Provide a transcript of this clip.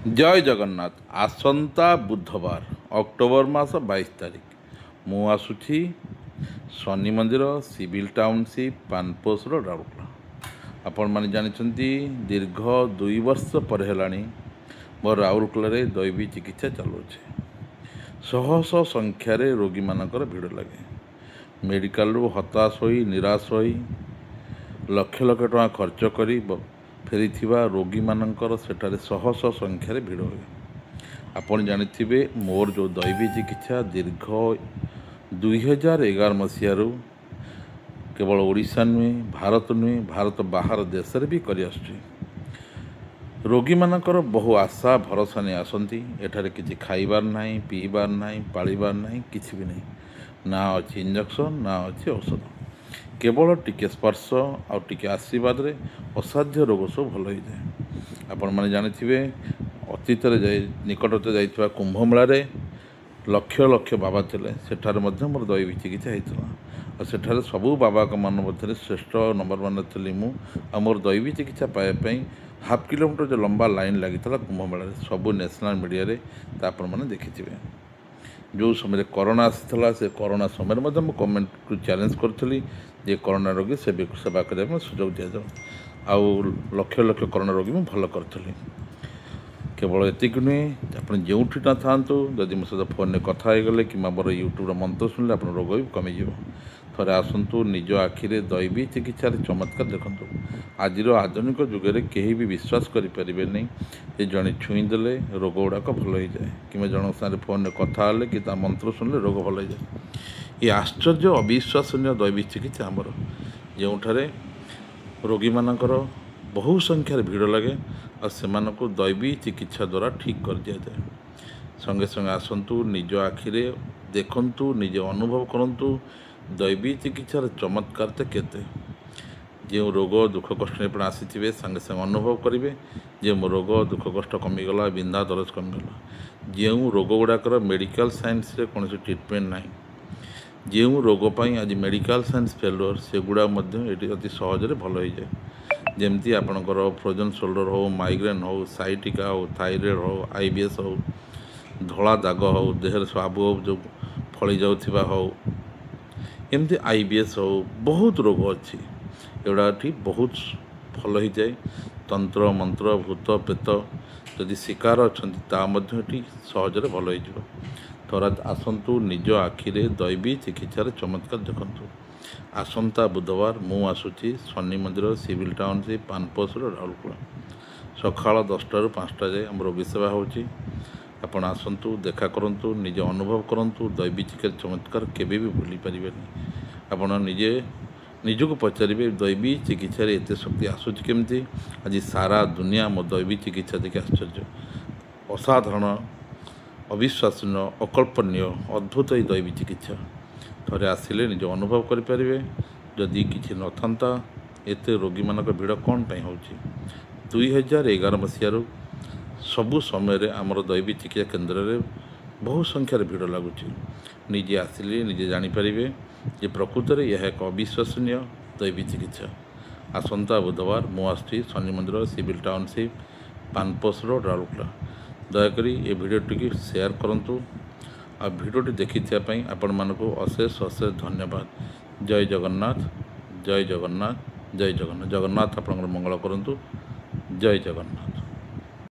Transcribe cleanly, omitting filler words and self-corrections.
जय जगन्नाथ। आसंता बुधवार अक्टोबर मास 22 तारिख मु आसुची शनि मंदिर सिविल टाउनशिप पानपोष राउरकेला। आपण मैंने जानते दीर्घ 2 वर्ष पर है मोर राउरकेल दैवी चिकित्सा चलुचे। शह शह संख्यार रोगी मानकर भिड़ लगे। मेडिकल हताश हो निराश हो लक्ष लक्ष टଙ୍କା खर्च करी फेरी रोगी मानकर सेठारे शह शह संख्यार भिड़ हुए। आपण जानिथिबे मोर जो दैवी चिकित्सा दीर्घ 2011 मसीहारू केवल ओडिशा नुहे भारत नुहे भारत बाहर देश भी करी आसुची। रोगी मानकर बहु आशा भरोसा नहीं आसती। एठारे किसी खाइबार नहीं पीबार नहीं पालिबार नहीं किसी भी नहीं। ना अच्छी इंजेक्शन ना अच्छी औषध। केवल टिके स्पर्श आउ टिके आशीर्वाद रे असाध्य रोग सब भल हो जाए। आपण मैंने जानिथिबे अतीत निकटते जाइथिबा कुंभमेला रे लक्ष लक्ष बाबा थे। सेठारे मध्य मोर दैवी चिकित्सा होता और सेठारे सबू बाबा मान मध्य श्रेष्ठ नंबर वन थी मु। आ मोर दैवी चिकित्सा पाइबापी हाफ किलोमीटर जो लंबा लाइन लगी कुंभमेला सबू नेशनल मीडिया रे आपण मैंने देखिथिबे। जो समय कोरोना आसाला से कोरोना समय मुझे कमेंट को चैलेंज करी जे कोरोना रोगी सेवा करने सुजोग दि जाओ। आउ लक्ष लक्ष कोरोना रोगी मुझे भल करी। केवल एतिक नुहे आप जो ना था जदि मो सहित फोन में कथा गले कि मोर यूट्यूब मंत्र शुणिले आप रोग भी कमिज। थरे आसतु निज आखिरे दैवी चिकित्सार चमत्कार देखु। आज आधुनिक जुगे कहीं भी विश्वास करें नहीं जड़े छुईदे रोग गुड़ाक भल हो जाए कि जन साथ फोन में कथा कि मंत्र शुणिले रोग भल हो जाए। ये आश्चर्य अविश्वसनीय दैवी चिकित्सा आमर जो रोगी मानकर बहु संख्यार भिड़ लगे और से दैवी चिकित्सा द्वारा ठीक कर दि जाए। संगे संगे आसतु निज आखिरे देखु निजे अनुभव करूँ दैवी चिकित्सार चमत्कार तो केते। जो रोग दुख कष्ट नहीं आसी संगे संगे अनुभव करेंगे जे मो रोग दुख कष्ट कमिगला बिंधा दरज कमिगला। जो रोग गुड़ाकर मेडिकल साइंस रे कौन ट्रिटमेंट ना जो रोगपाई आज मेडिकल साइंस फेलुअर से गुड़ा अति सहजरे भल हो जाए। जमती आपणकर फ्रोजन शोल्डर हो माइग्रेन हो साइटिका हो थायराइड हो आईबीएस हो धला दाग हो देहर स्वाबु जो फली जाऊा हो एमती आईबीएस हो बहुत रोग अच्छी एगुड़ा बहुत भल हो जाए। तंत्र मंत्र भूत प्रेत जदि शिकार अच्छा सहजरे भल हो। थोड़ा आसतु निज आखिरे दैवी चिकित्सार चमत्कार देखु। आसंता बुधवार मु आसुची शनि मंदिर सिविल टाउनशिप पानपोष राउरकेला सकाल 10टा ରୁ 5टा जाए आम रोगी सेवा होची। आपण आसतु देखा करूँ निजे अनुभव करूँ दैवी चिकित्सा चमत्कार केबे भी भूली पारे। आपण निजे निजको पचारे दैवी चिकित्सा एत शक्ति आसूची केमती। आज सारा दुनिया मो दैवी चिकित्सा देखिए आश्चर्य असाधारण अविश्वसनीय अकल्पनीय अद्भुत ही दैवी चिकित्सा। थरे आसिले निज अनुभव करें जदि किसी न था एत रोगी मानक भिड़ कौन पाई हो। 2011 मसीहारू सबु समय आमर दैवी चिकित्सा केन्द्र में बहु संख्यार भिड़ लगुच। निजे आसिले निजे जानीपारे जे प्रकृत में यह एक अविश्वसनीय दैवी चिकित्सा। आसंता बुधवार मु आसुची शनि मंदिर सिविल टाउनशिप पानपोष रोड राउरकेला। दयाकोरी ये भिडियोटी की शेयर करूँ आ भिडियोटी देखी आपण मानक अशेष अशेष धन्यवाद। जय जगन्नाथ जय जगन्नाथ जय जगन्नाथ। जगन्नाथ आपंकर मंगल करूँ। जय जगन्नाथ।